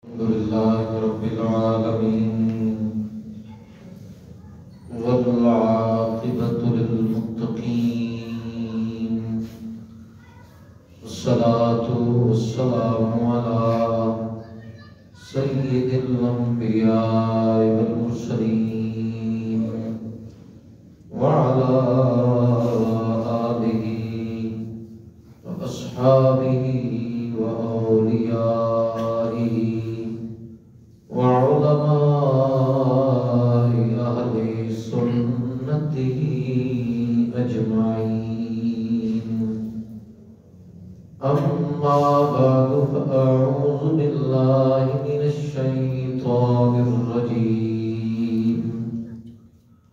الحمد لله رب العالمين والعاقبة للمتقين والصلاة والسلام على سيد الأنبياء والمرسلين وعلى آله وأصحابه وأوليائه وعلماء أهل سنته أجمعين. أما بعد فأعوذ بالله من الشيطان الرجيم.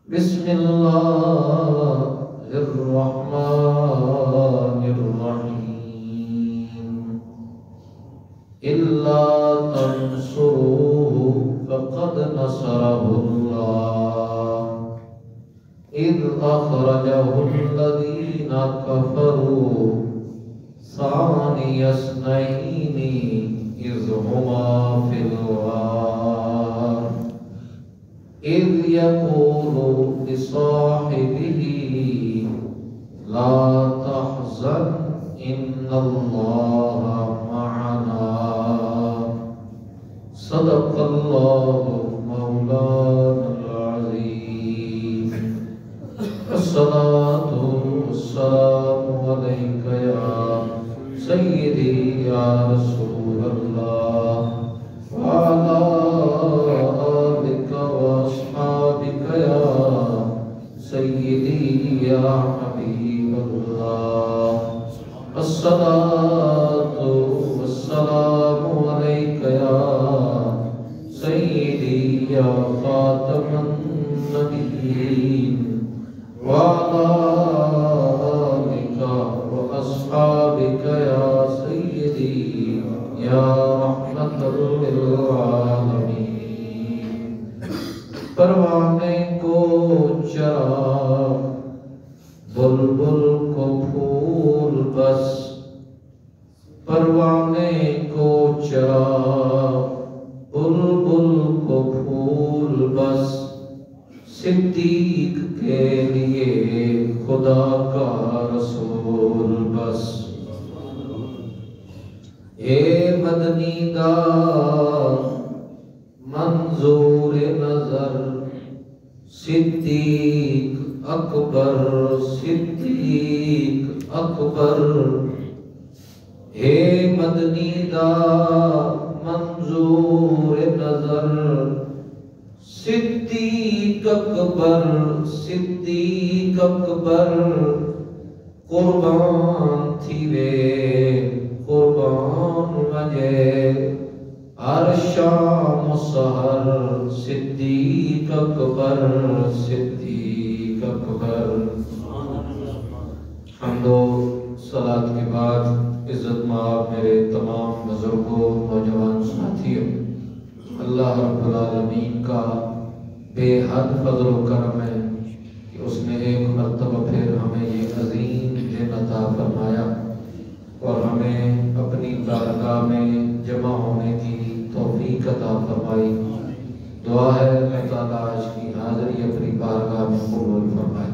بسم الله الرحمن الرحيم. إلا تنصروه فقد نصره الله إذ أخرجه الذين كفروا ثاني اثنين إذ هما في الغار إذ يقول لصاحبه لا تحزن إن الله معنا. صدق الله مولانا العظيم. الصلاة والسلام عليك يا سيدي يا رسول الله وعلى آلك وأصحابك يا سيدي يا حبيب الله. الصلاة والسلام عليك يا سيدي يا خاتم النبيين وعلى آلك وأصحابك يا سيدي يا رحمة للعالمين. پروانے کو چرا بلبل کو پھول بس، پروانے کو چرا بلبل کو پھول بس، صدیق کے لیے خدا کا رسول بس. اے مدنی دا منظور نظر صدیق اکبر صدیق اکبر. اے مدنی دا منظور نظر صدیق اکبر صدیق اکبر. قربان تھی وے قربان وجے ہر شام و سحر صدیق اکبر صدیق اکبر. حمد و صلاۃ کے بعد عزت مآب میرے تمام بزرگوں نوجوان ساتھیوں، اللہ رب العالمین کا بے حد فضل و کرم ہے کہ اس نے ایک مرتبہ پھر ہمیں یہ عظیم دن عطا فرمایا اور ہمیں اپنی بارگاہ میں جمع ہونے کی توفیق عطا فرمائی. دعا ہے اللہ تعالیٰ آج کی حاضری اپنی بارگاہ میں قبول فرمائے.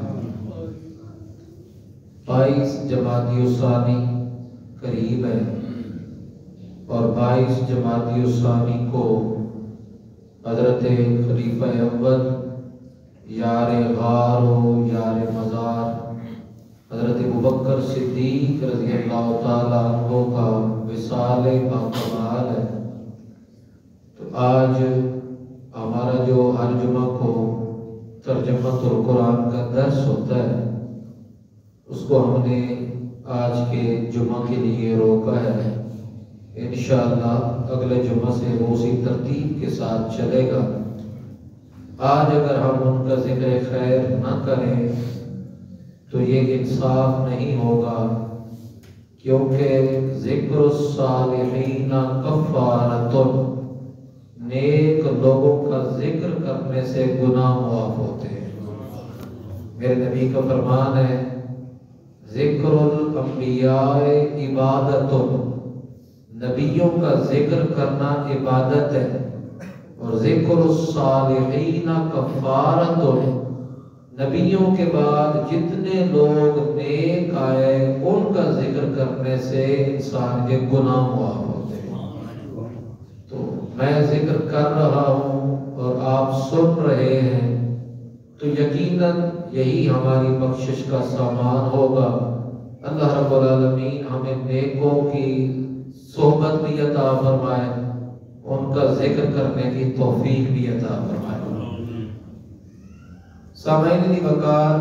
22 جمادی الثانی قریب ہے اور 22 جمادی الثانی کو حضرت خلیفہ اول یار غار و یار مزار حضرت ابوبکر صدیق رضی اللہ تعالیٰ عنہ کا وصال باکمال ہے. تو آج ہمارا جو ہر جمعہ کو ترجمۃ القرآن کا درس ہوتا ہے اس کو ہم نے آج کے جمعہ کے لیے روکا ہے. انشاءاللہ اگلے جمعہ سے وہ اسی ترتیب کے ساتھ چلے گا. آج اگر ہم ان کا ذکر خیر نہ کریں تو یہ انصاف نہیں ہوگا، کیونکہ ذکر الصالحین کفارۃ، نیک لوگوں کا ذکر کرنے سے گناہ معاف ہوتے ہیں. میرے نبی کا فرمان ہے ذکر الانبیاء عبادت، نبیوں کا ذکر کرنا عبادت ہے، اور ذکر الصالحین کفارۃ، نبیوں کے بعد جتنے لوگ نیک آئے ان کا ذکر کرنے سے انسان کے گناہ معاف ہوتے ہیں۔ تو میں ذکر کر رہا ہوں اور آپ سن رہے ہیں تو یقیناً یہی ہماری بخشش کا سامان ہوگا۔ اللہ رب العالمین ہمیں نیکوں کی صحبت بھی عطا فرمائے، ان کا ذکر کرنے کی توفیق بھی عطا فرمائے۔ سامعین وقار،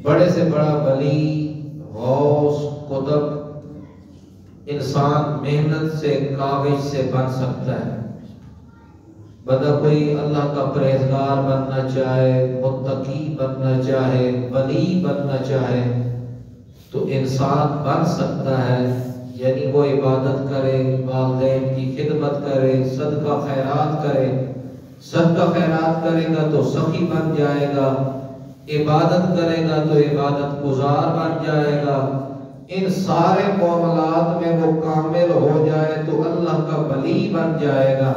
بڑے سے بڑا ولی، غوث، قطب انسان محنت سے، کاوش سے بن سکتا ہے۔ بندہ کوئی اللہ کا پرہیزگار بننا چاہے، متقی بننا چاہے، ولی بننا چاہے تو انسان بن سکتا ہے، یعنی وہ عبادت کرے، والدین کی خدمت کرے، صدقہ خیرات کرے۔ صدقہ خیرات کرے گا تو سخی بن جائے گا، عبادت کرے گا تو عبادت گزار بن جائے گا۔ ان سارے معاملات میں وہ کامل ہو جائے تو اللہ کا ولی بن جائے گا۔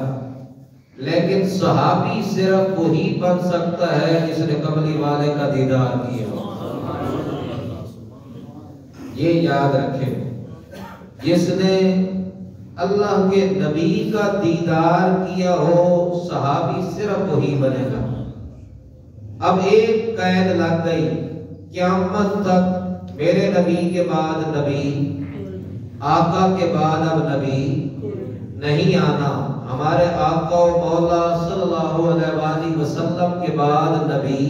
لیکن صحابی صرف وہی بن سکتا ہے جس نے کملی والے کا دیدار کیا۔ یہ یاد رکھیں، جس نے اللہ کے نبی کا دیدار کیا ہو صحابی صرف وہی بنے گا۔ اب ایک قید لگ گئی، قیامت تک میرے نبی کے بعد نبی، آقا کے بعد اب نبی نہیں آنا، ہمارے آقا و مولا صلی اللہ علیہ وآلہ وسلم کے بعد نبی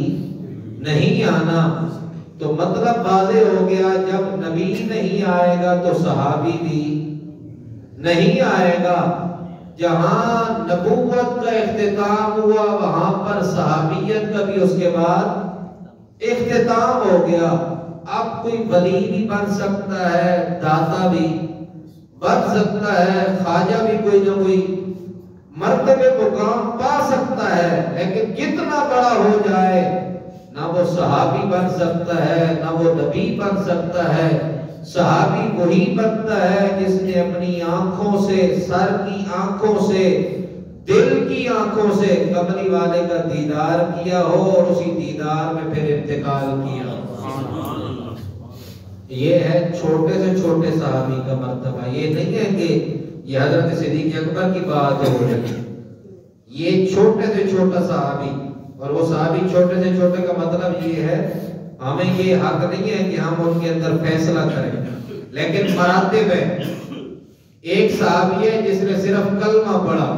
نہیں آنا۔ تو مطلب واضح ہو گیا، جب نبی نہیں آئے گا تو صحابی بھی نہیں آئے گا۔ جہاں نبوت کا اختتام ہوا وہاں پر صحابیت کا بھی اس کے بعد اختتام ہو گیا۔ اب کوئی ولی بھی بن سکتا ہے، داتا بھی بن سکتا ہے، خواجہ بھی کوئی نہ کوئی مرتبے مقام پا سکتا ہے، لیکن کتنا بڑا ہو جائے نہ وہ صحابی بن سکتا ہے نہ وہ نبی بن سکتا ہے۔ صحابی وہی بنتا ہے جس نے اپنی آنکھوں سے، سر کی آنکھوں سے، دل کی آنکھوں سے کملی والے کا دیدار کیا ہو اور اسی دیدار میں پھر انتقال کیا۔ یہ ہے چھوٹے سے چھوٹے صحابی کا مرتبہ۔ یہ نہیں ہے کہ یہ حضرت صدیق اکبر کی بات ہو رہی ہے، یہ چھوٹے سے چھوٹا صحابی، اور وہ صحابی چھوٹے سے چھوٹے کا مطلب یہ ہے ہمیں یہ حق نہیں ہے کہ ہم ان کے اندر فیصلہ کریں، لیکن مراتب ہے۔ ایک صحابی ہے جس نے صرف کلمہ پڑھا،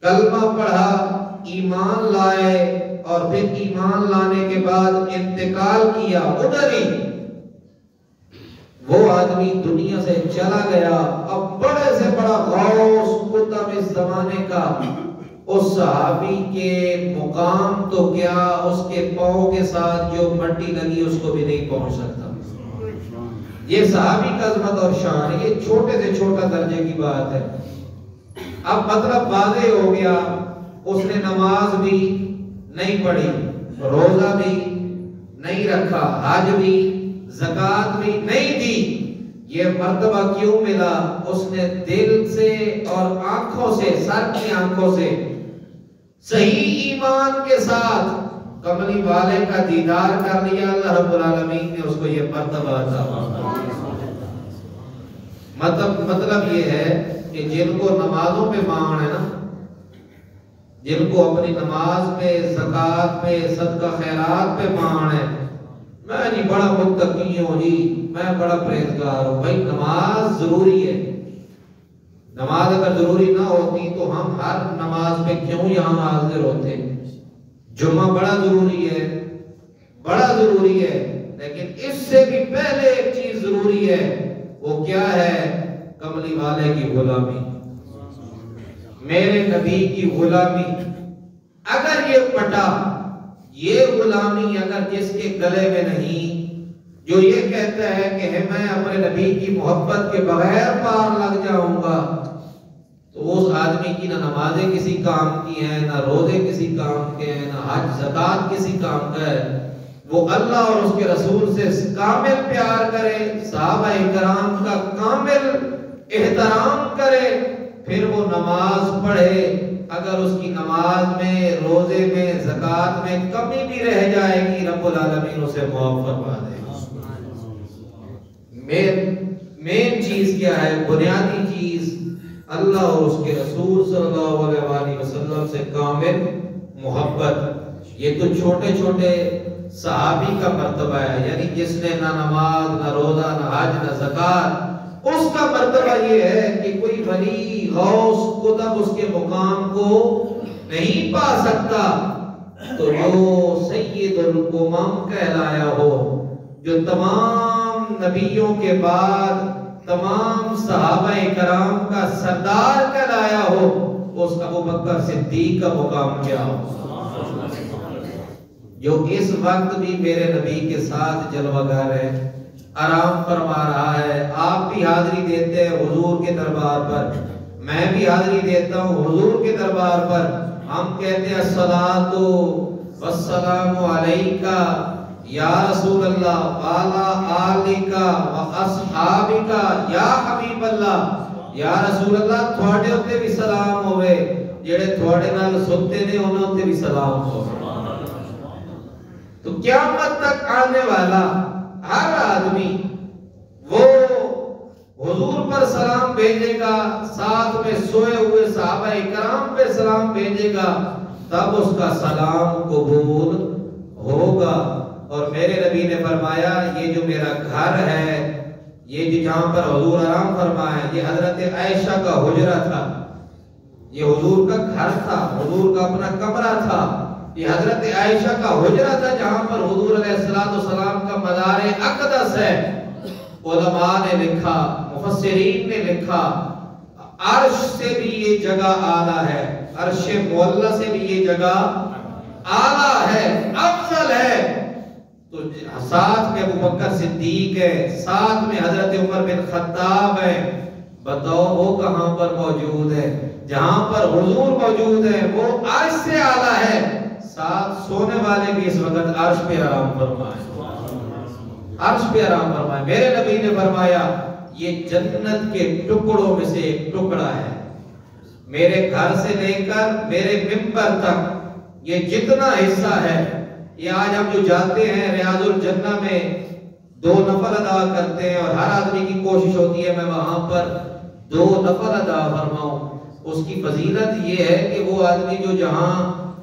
کلمہ پڑھا، ایمان لائے اور پھر ایمان لانے کے بعد انتقال کیا ادھر ہی، وہ آدمی دنیا سے چلا گیا۔ اب بڑے سے بڑا غوث قطب اس زمانے کا، اس صحابی کے مقام تو کیا، اس کے پاؤں کے ساتھ جو مٹی لگی اس کو بھی نہیں پہنچ سکتا۔ یہ صحابی کا عظمت اور شان، یہ چھوٹے سے چھوٹا درجے کی بات ہے۔ اب مطلب واضح ہو گیا، اس نے نماز بھی نہیں پڑھی، روزہ بھی نہیں رکھا، حج بھی، زکوٰۃ بھی نہیں دی۔ یہ مرتبہ کیوں ملا؟ اس نے دل سے اور آنکھوں سے، سر کی آنکھوں سے، صحیح ایمان کے ساتھ کملی والے کا دیدار کر لیا۔ اللہ رب العالمین نے اس کو یہ مرتبہ عطا فرمایا۔ مطلب یہ ہے کہ جن کو نمازوں پہ مان ہے نا، جن کو اپنی نماز پہ، زکوٰۃ پہ، صدقہ خیرات پہ مان ہے، میں جی بڑا متقی ہوں جی، میں بڑا پرہیزگار ہوں، بھائی نماز ضروری ہے۔ نماز اگر ضروری نہ ہوتی تو ہم ہر نماز پہ کیوں یہاں حاضر ہوتے؟ جمعہ بڑا ضروری ہے، بڑا ضروری ہے، لیکن اس سے بھی پہلے ایک چیز ضروری ہے، وہ کیا ہے؟ کملی والے کی غلامی، میرے نبی کی غلامی۔ اگر یہ پٹا، یہ غلامی اگر جس کے گلے میں نہیں، جو یہ کہتا ہے کہ میں اپنے نبی کی محبت کے بغیر پار لگ جاؤں گا، تو اس آدمی کی نہ نمازیں کسی کام کی ہیں، نہ روزے کسی کام کے ہیں، نہ حج زکوٰۃ کسی کام کا ہے۔ وہ اللہ اور اس کے رسول سے کامل پیار کرے، صحابہ کرام کا کامل احترام کرے، پھر وہ نماز پڑھے، اگر اس کی نماز میں، روزے میں، زکوٰۃ میں کمی بھی رہ جائے گی، رب العالمین اسے معاف فرما دے گا۔ مین چیز کیا ہے؟ بنیادی چیز اللہ اور اس کے رسول صلی اللہ علیہ وسلم سے کامل محبت۔ یہ تو چھوٹے چھوٹے صحابی کا مرتبہ ہے، یعنی جس نے نہ نماز، نہ روزہ، نہ حج، نہ زکوٰۃ، اس کا مرتبہ یہ ہے کہ کوئی ولی، غوث، قطب اس کے مقام کو نہیں پا سکتا۔ تو جو سید الامم کہلایا ہو، جو تمام نبیوں کے بعد تمام صحابہ کرام کا سردار کہلایا ہو، اس ابو بکر صدیق کا مقام کیا ہو، جو اس وقت بھی میرے نبی کے ساتھ جلوہ گر ہے، آرام فرما رہا ہے۔ آپ بھی حاضری دیتے ہیں حضور کے دربار پر، میں بھی حاضری دیتا ہوں حضور کے دربار پر۔ ہم کہتے ہیں الصلاۃ والسلام علیکہ یا رسول اللہ وعلی آلکہ واصحابکہ یا حبیب اللہ۔ یا رسول اللہ تھوڑے ہوتے بھی سلام ہوئے، جڑے تھوڑے نال ستے نے انہوں ہوتے بھی سلام ہوئے۔ تو قیامت تک آنے والا ہر آدمی وہ حضور پر سلام بھیجے گا، ساتھ میں سوئے ہوئے صحابہ کرام پہ سلام بھیجے گا، تب اس کا سلام قبول ہوگا۔ اور میرے نبی نے فرمایا یہ جو میرا گھر ہے، یہ جو جہاں پر حضور آرام فرمایا، یہ حضرت عائشہ کا حجرہ تھا، یہ حضور کا گھر تھا، حضور کا اپنا کمرہ تھا، یہ حضرت عائشہ کا حجرہ تھا جہاں پر حضور علیہ السلام کا مزار اقدس ہے۔ علماء نے لکھا، مفسرین نے لکھا، عرش سے بھی یہ جگہ اعلیٰ ہے، عرش معلیٰ سے بھی یہ جگہ اعلیٰ ہے، افضل ہے۔ تو ساتھ میں ابو بکر صدیق ہے، ساتھ میں حضرت عمر بن خطاب ہے، بتاؤ وہ کہاں پر موجود ہے؟ جہاں پر حضور موجود ہے وہ عرش سے اعلیٰ ہے، ساتھ سونے والے بھی اس وقت عرش پہ آرام فرمائے، عرش پہ آرام فرمائے۔ میرے نبی نے فرمایا یہ جنت کے ٹکڑوں میں سے ایک ٹکڑا ہے، میرے گھر سے لے کر میرے منبر تک یہ جتنا حصہ ہے، یہ آج ہم جو جاتے ہیں ریاض الجنہ میں 2 نفل ادا کرتے ہیں، اور ہر آدمی کی کوشش ہوتی ہے میں وہاں پر 2 نفل ادا فرماؤں۔ اس کی فضیلت یہ ہے کہ وہ آدمی جو جہاں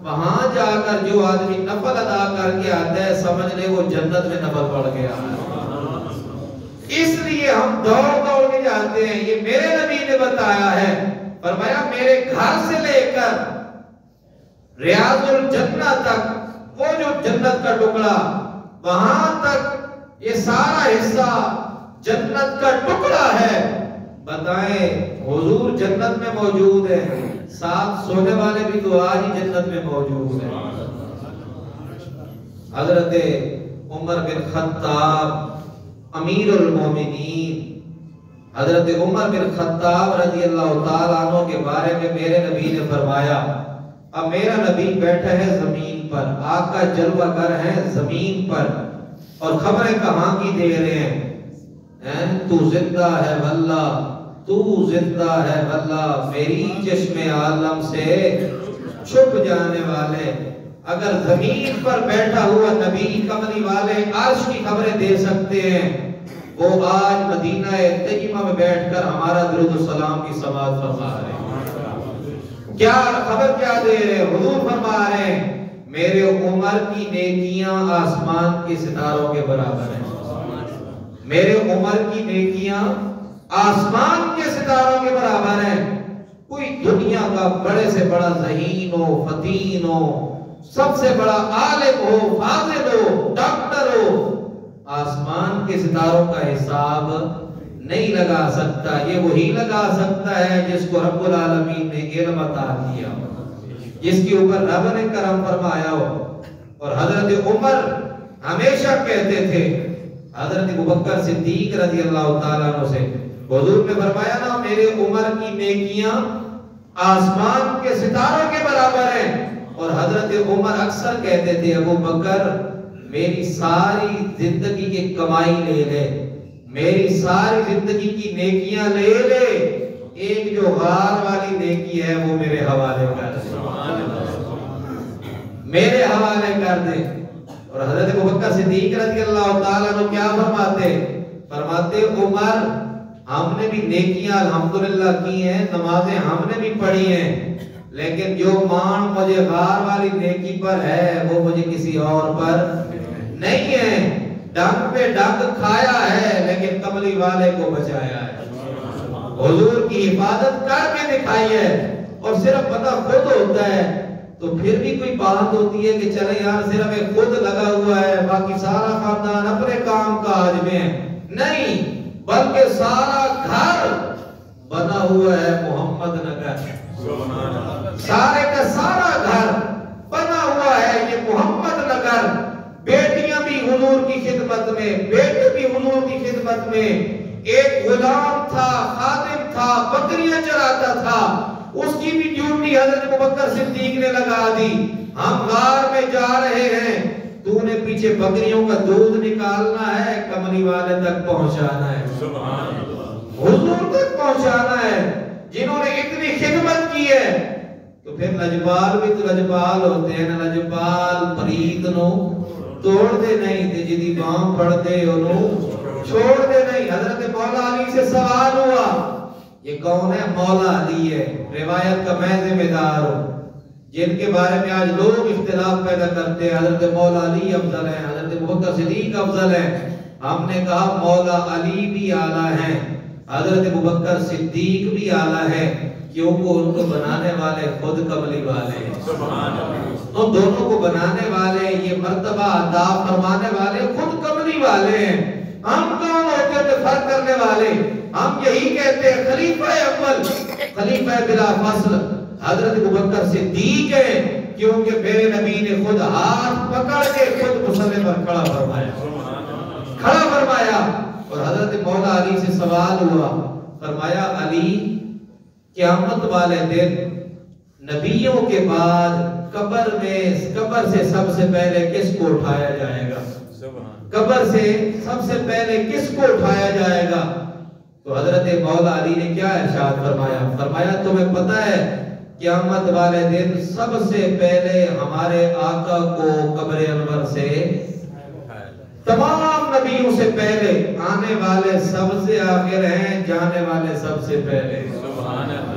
وہاں جا کر جو آدمی نفل ادا کر کے آتا ہے، سمجھ لے وہ جنت میں نفل پڑھ گیا ہے۔ اس لیے ہم دوڑ کے جاتے ہیں۔ یہ میرے نبی نے بتایا ہے، فرمایا میرے گھر سے لے کر ریاض الجنہ تک، وہ جو جنت کا ٹکڑا وہاں تک، یہ سارا حصہ جنت کا ٹکڑا ہے۔ بتائیں حضور جنت میں موجود ہے، ساتھ سونے والے بھی تو آج ہی جنت میں موجود ہیں۔ حضرت عمر بن خطاب امیر المومنین، حضرت عمر بن خطاب رضی اللہ تعالیٰ عنہ کے بارے میں میرے نبی نے فرمایا، اب میرا نبی بیٹھا ہے زمین پر، آقا جلوہ گر ہے زمین پر، اور خبریں کہاں کی دے رہے ہیں، تو زندہ ہے واللہ، تو زندہ ہے واللہ، میری چشم عالم سے چھپ جانے والے۔ اگر زمین پر بیٹھا ہوا نبی کملی والے عرش کی خبریں دے سکتے ہیں، وہ آج مدینہ طیبہ میں بیٹھ کر ہمارا درود و سلام کی سماعت فرما رہے ہیں۔ کیا خبر کیا دے رہے ہیں؟ حضور فرما رہے ہیں میرے عمر کی نیکیاں آسمان کے ستاروں کے برابر ہیں، میرے عمر کی نیکیاں آسمان کے ستاروں کے برابر ہیں۔ کوئی دنیا کا بڑے سے بڑا ذہین ہو، فتین ہو، سب سے بڑا عالم ہو، فاضل ہو، ڈاکٹر ہو، آسمان کے ستاروں کا حساب نہیں لگا سکتا۔ یہ وہی لگا سکتا ہے جس کو رب العالمین نے علم عطا کیا، جس کے اوپر رب نے کرم فرمایا ہو۔ اور حضرت عمر ہمیشہ کہتے تھے حضرت ابوبکر صدیق رضی اللہ تعالیٰ عنہ سے، حضور نے فرمایا نا میرے عمر کی نیکیاں آسمان کے ستاروں کے برابر ہیں۔ اور حضرت عمر اکثر کہتے تھے ابو بکر میری ساری زندگی کی کمائی لے لے، میری ساری زندگی کی نیکیاں لے لے، ایک جو غار والی نیکی ہے وہ میرے حوالے کر دے، میرے حوالے کر دے۔ اور حضرت ابوبکر صدیق رضی اللہ تعالیٰ عنہ کیا فرماتے عمر ہم نے بھی نیکیاں الحمدللہ کی ہیں، نمازیں ہم نے بھی پڑھی ہیں، لیکن جو مان مجھے غار والی نیکی پر ہے وہ مجھے کسی اور پر نہیں ہے۔ ڈنگ پہ ڈنگ کھایا ہے لیکن کملی والے کو بچایا ہے، حضور کی حفاظت کر کے دکھائی ہے۔ اور صرف بندہ خود ہوتا ہے تو پھر بھی کوئی بات ہوتی ہے کہ چلے یار صرف ایک خود لگا ہوا ہے، باقی سارا خاندان اپنے کام کاج میں ہے، نہیں، بلکہ سارا گھر بنا ہوا ہے محمد نگر، سارے کا سارا گھر بنا ہوا ہے یہ محمد نگر۔ بیٹیاں بھی حضور کی خدمت میں، بیٹے بھی حضور کی خدمت میں۔ ایک غلام تھا، خادم تھا، بکریاں چراتا تھا، اس کی بھی ڈیوٹی حضرت ابوبکر صدیق نے لگا دی۔ ہم غار میں جا رہے ہیں، تو نے پیچھے بکریوں کا دودھ نکالنا ہے، کملی والے تک پہنچانا ہے، حضور تک پہنچانا ہے، جنہوں نے اتنی خدمت کی ہے۔ تو پھر لجپال بھی تو لجپال ہوتے ہیں نا، لجپال پریت نو توڑ دے نہیں تے جدی بام پڑ دے انہوں چھوڑ دے نہیں۔ حضرت مولا علی سے سوال ہوا، یہ کون ہے؟ مولا علی ہے، روایت کا میں ذمہ دار ہوں، جن کے بارے میں آج لوگ اختلاف پیدا کرتے ہیں، حضرت مولا علی افضل ہے، حضرت ابوبکر صدیق افضل ہے۔ ہم نے کہا مولا علی بھی اعلیٰ ہیں، حضرت ابوبکر صدیق بھی اعلیٰ ہے، کیونکہ ان کو بنانے والے خود کملی والے ہیں، ان دونوں کو بنانے والے، یہ مرتبہ عطا فرمانے والے خود کملی والے ہیں۔ ہم کون ہوتے تھے فرق کرنے والے؟ ہم یہی کہتے ہیں خلیفہ اول، خلیفہ بلا فصل حضرت ابوبکر صدیق ہیں، کیونکہ میرے نبی نے خود ہاتھ پکڑ کے خود مصلی پر کھڑا فرمایا۔ اور حضرت مولا علی سے سوال ہوا، فرمایا علی قیامت والے دن نبیوں کے بعد قبر سے سب سے پہلے کس کو اٹھایا جائے گا؟ قبر سے سب سے پہلے کس کو اٹھایا جائے گا؟ تو حضرت مولا علی نے کیا ارشاد فرمایا تمہیں پتہ ہے قیامت والے دن سب سے پہلے ہمارے آقا کو قبر انور سے، تمام نبیوں سے پہلے، آنے والے سب سے آخر ہیں، جانے والے سب سے پہلے۔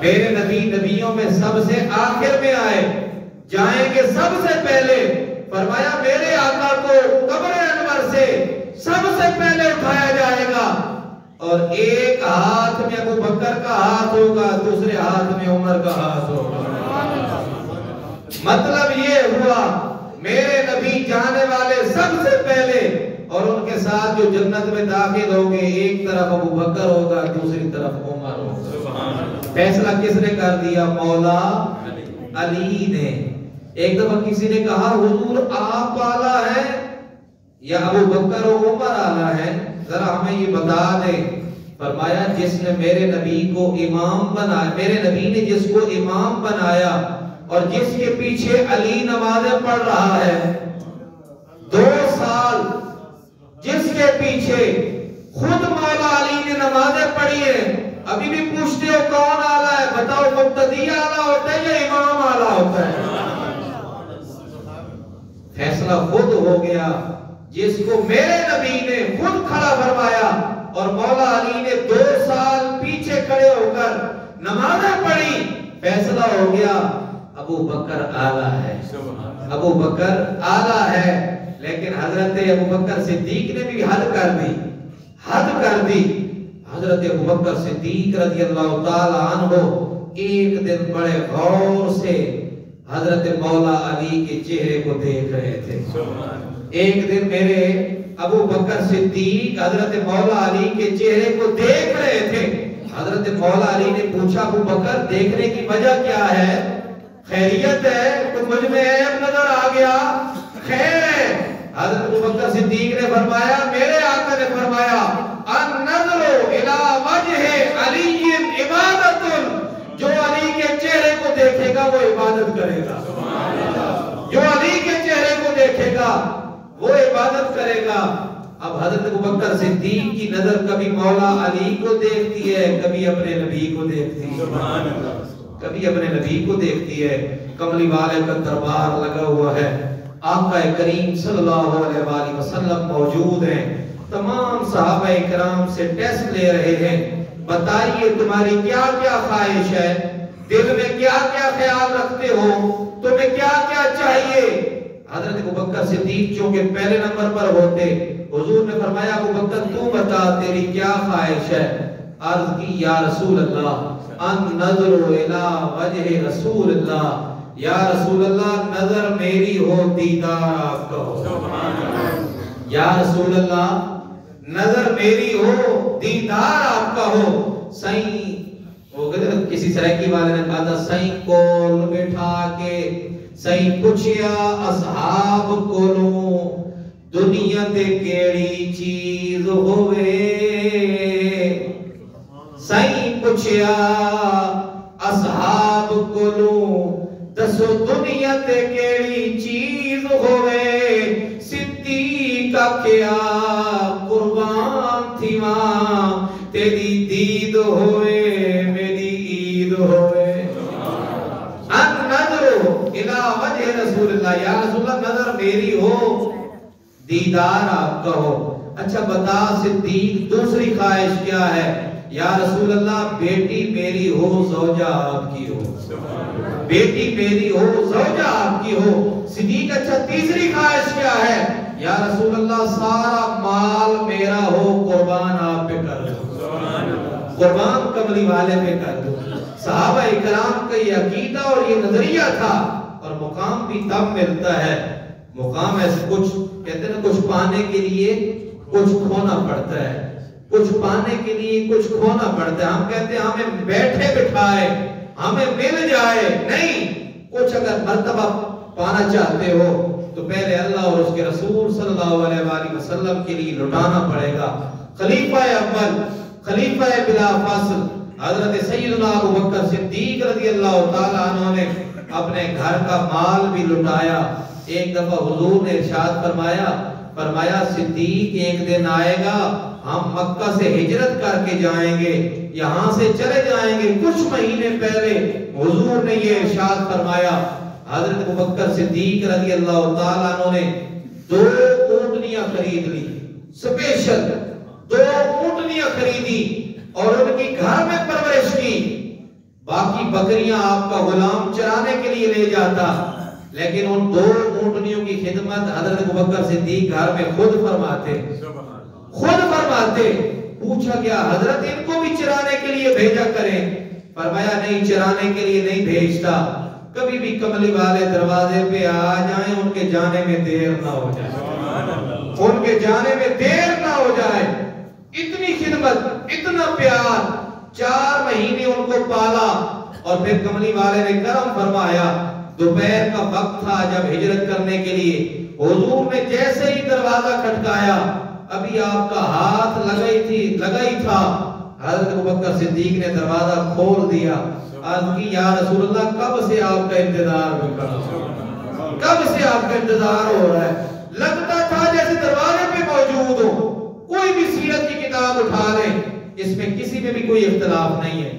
میرے نبی نبیوں میں سب سے آخر میں آئے، جائیں گے سب سے پہلے۔ فرمایا میرے آقا کو قبر انور سے سب سے پہلے اٹھایا جائے گا، اور ایک ہاتھ میں ابوبکر کا ہاتھ ہوگا، دوسرے ہاتھ میں عمر کا ہاتھ ہوگا۔ مطلب یہ ہوا میرے نبی جانے والے سب سے پہلے، اور ان کے ساتھ جو جنت میں داخل ہوں گے، ایک طرف ابوبکر ہوگا، دوسری طرف عمر ہوگا۔ فیصلہ کس نے کر دیا؟ مولا علی نے۔ ایک دفعہ کسی نے کہا حضور آپ اعلیٰ ہیں یا ابوبکر و عمر اعلیٰ ہیں؟ ذرا ہمیں یہ بتا دیں۔ فرمایا جس نے میرے نبی کو امام بنایا، میرے نبی نے جس کو امام بنایا اور جس کے پیچھے علی نمازیں پڑھ رہا ہے، 2 سال جس کے پیچھے خود مولا علی نے نمازیں پڑھی ہیں، ابھی بھی پوچھتے ہو کون اعلیٰ ہے؟ بتاؤ مقتدی اعلیٰ ہوتا ہے یا امام اعلیٰ ہوتا ہے؟ فیصلہ خود ہو گیا، جس کو میرے نبی نے خود کھڑا فرمایا اور مولا علی نے 2 سال پیچھے کھڑے ہو کر نمازیں پڑھی، فیصلہ ہو گیا ابوبکر اعلیٰ ہے، ابوبکر اعلیٰ ہے۔ لیکن حضرت ابوبکر صدیق نے بھی حد کر دی۔ حضرت ابوبکر صدیق رضی اللہ تعالی عنہ ایک دن بڑے غور سے حضرت مولا علی کے چہرے کو دیکھ رہے تھے۔ ایک دن میرے ابوبکر صدیق حضرت مولا علی کے چہرے کو دیکھ رہے تھے۔ حضرت مولا علی نے پوچھا ابوبکر دیکھنے کی وجہ کیا ہے؟ خیریت ہے؟ کچھ مجھ میں عیب نظر آ گیا؟ خیر ہے؟ حضرت ابوبکر صدیق نے فرمایا، میرے آقا نے فرمایا النظر الی وجہ علی عبادت، جو علی کے چہرے کو دیکھے گا وہ عبادت کرے گا، جو علی کے چہرے کو دیکھے گا وہ عبادت کرے گا۔ اب حضرت ابوبکر صدیق کی نظر کبھی مولا علی کو دیکھتی ہے، کبھی اپنے نبی کو دیکھتی ہے، کبھی اپنے نبی کو دیکھتی ہے۔ کملی والے کا دربار لگا ہوا ہے، آقا کریم صلی اللہ علیہ وآلہ وسلم موجود ہیں، تمام صحابہ اکرام سے ٹیسٹ لے رہے ہیں، بتائیے تمہاری کیا کیا خواہش ہے، دل میں کیا کیا خیال رکھتے ہو، تمہیں کیا کیا چاہیے۔ حضرت ابوبکر صدیق چونکہ پہلے نمبر پر ہوتے، حضور نے فرمایا ابوبکر تو بتا تیری کیا خواہش ہے۔ عرض کی یا رسول اللہ ان نظر الى وجہ رسول اللہ، یا رسول اللہ نظر میری ہو دیدار آپ کا ہو، یا رسول اللہ نظر میری ہو دیدار آپ کا ہو۔ سائیں وہ کسی سرائکی والے نے کہا تھا سائیں کول بٹھا کے سائیں پوچھیا اصحاب کولوں دنیا تے کیڑی چیز ہوئے، سائیں پوچھیا اصحاب کولوں دسو دنیا تے کیڑی چیز ہوئے، صدیق کیا قربان تھی ماں تیری دید ہوئے میری عید ہوئے۔ ان نظر الى وجہ رسول اللہ، یا رسول اللہ نظر میری ہو دیدار آپ کا ہو۔ اچھا بتا صدیق دوسری خواہش کیا ہے؟ یا رسول اللہ بیٹی میری ہو زوجہ آپ کی ہو، بیٹی میری ہو زوجہ آپ کی ہو۔ صدیق اچھا تیسری خواہش کیا ہے؟ یا رسول اللہ سارا مال میرا ہو قربان آپ پہ کر دو، قربان کملی والے پہ کر دو۔ صحابہ اکرام کا یہ عقیدہ اور یہ نظریہ تھا، اور مقام بھی تب ملتا ہے، مقام ایسے کچھ کہتے ہیں نا کچھ پانے کے لیے کچھ کھونا پڑتا ہے، کچھ پانے کے لیے کچھ کھونا پڑتا ہے۔ ہم کہتے ہیں ہمیں بیٹھے بٹھائے ہمیں مل جائے، نہیں، کچھ اگر مرتبہ پانا چاہتے ہو تو پہلے اللہ اور اس کے رسول صلی اللہ علیہ وآلہ وسلم کے لیے لٹانا پڑے گا۔ خلیفہ اول، خلیفہ بلا فاصل حضرت سیدنا ابوبکر صدیق رضی اللہ تعالیٰ عنہ نے اپنے گھر کا مال بھی لٹایا۔ ایک دفعہ حضور نے ارشاد فرمایا صدیق ایک دن آئے گا ہم مکہ سے ہجرت کر کے جائیں گے، یہاں سے چلے جائیں گے۔ کچھ مہینے پہلے حضور نے یہ ارشاد فرمایا۔ حضرت ابوبکر صدیق رضی اللہ تعالیٰ عنہ نے 2 اونٹنیاں خرید لی، سپیشل 2 اونٹنیاں خریدی اور ان کی گھر میں پرورش کی۔ باقی بکریاں آپ کا غلام چرانے کے لیے لے جاتا، لیکن ان 2 اونٹنیوں کی خدمت حضرت ابوبکر صدیق گھر میں خود فرماتے۔ پوچھا گیا حضرت ان کو بھی چرانے کے لیے بھیجا کریں؟ فرمایا نہیں، چرانے کے لیے نہیں بھیجتا، کبھی بھی کملی والے دروازے پہ آ جائیں ان کے جانے میں دیر نہ ہو جائے، ان کے جانے میں دیر نہ ہو جائے۔ اتنی خدمت، اتنا پیار، 4 مہینے ان کو پالا، اور پھر کملی والے نے کرم فرمایا۔ دوپہر کا وقت تھا جب ہجرت کرنے کے لیے حضور نے جیسے ہی دروازہ کھٹکایا، ابھی آپ کا ہاتھ لگا ہی تھا، حضرت ابوبکر صدیق نے دروازہ کھول دیا۔ عرض کی یا رسول اللہ کب سے آپ کا انتظار بھی کر رہا ہوں، کب سے آپ کا انتظار ہو رہا ہے۔ لگتا تھا جیسے دروازے پہ موجود ہو۔ کوئی بھی سیرت کی کتاب اٹھا لیں، اس میں کسی میں بھی کوئی اختلاف نہیں ہے،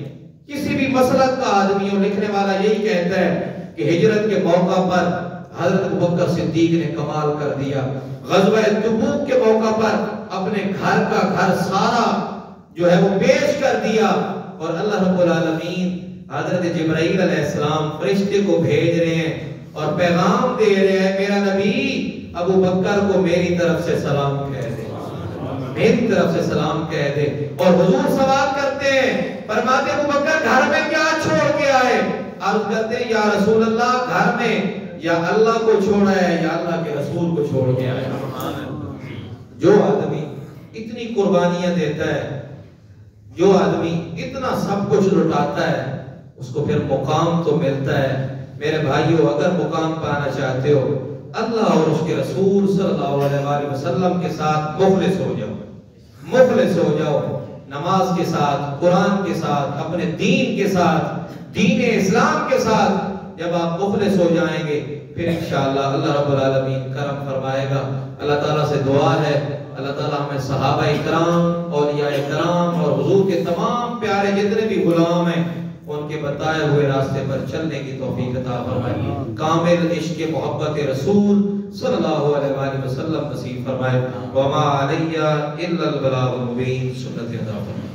کسی بھی مسلک کا آدمی ہو، لکھنے والا یہی کہتا ہے کہ ہجرت کے موقع پر حضرت ابوبکر صدیق نے کمال کر دیا۔ غزوہ تبوک کے موقع پر اپنے گھر کا گھر سارا جو ہے وہ پیش کر دیا، اور اللہ رب العالمین حضرت جبرائیل علیہ السلام فرشتے کو بھیج رہے ہیں اور پیغام دے رہے ہیں میرا نبی ابوبکر کو میری طرف سے سلام کہہ دے، میری طرف سے سلام کہہ دے۔ اور حضور سوال کرتے ہیں، فرماتے ابوبکر گھر میں کیا چھوڑ کے آئے؟ عرض کرتے ہیں یا رسول اللہ گھر میں یا اللہ کو چھوڑا ہے یا اللہ کے رسول کو چھوڑ کے آئے۔ جو آدمی اتنی قربانیاں دیتا ہے، جو آدمی اتنا سب کچھ لٹاتا ہے، اس کو پھر مقام تو ملتا ہے۔ میرے بھائیوں اگر مقام پانا چاہتے ہو اللہ اور اس کے رسول صلی اللہ علیہ وآلہ وسلم کے ساتھ مخلص ہو جاؤ، مخلص ہو جاؤ، نماز کے ساتھ، قرآن کے ساتھ، اپنے دین کے ساتھ، دین اسلام کے ساتھ۔ جب آپ مخلص ہو جائیں گے پھر انشاءاللہ اللہ رب العالمین کرم فرمائے گا۔ اللہ تعالیٰ سے دعا ہے اللہ تعالیٰ ہمیں صحابہ اکرام، اولیاء اکرام اور حضور کے تمام پیارے جتنے بھی غلام ہیں ان کے بتائے ہوئے راستے پر چلنے کی توفیق عطا فرمائے، کامل عشق محبت رسول صلی اللہ علیہ وآلہ وسلم نصیب فرمائے۔ وما علیہ الا البلاغ المبین، سنت عطا فرمائے۔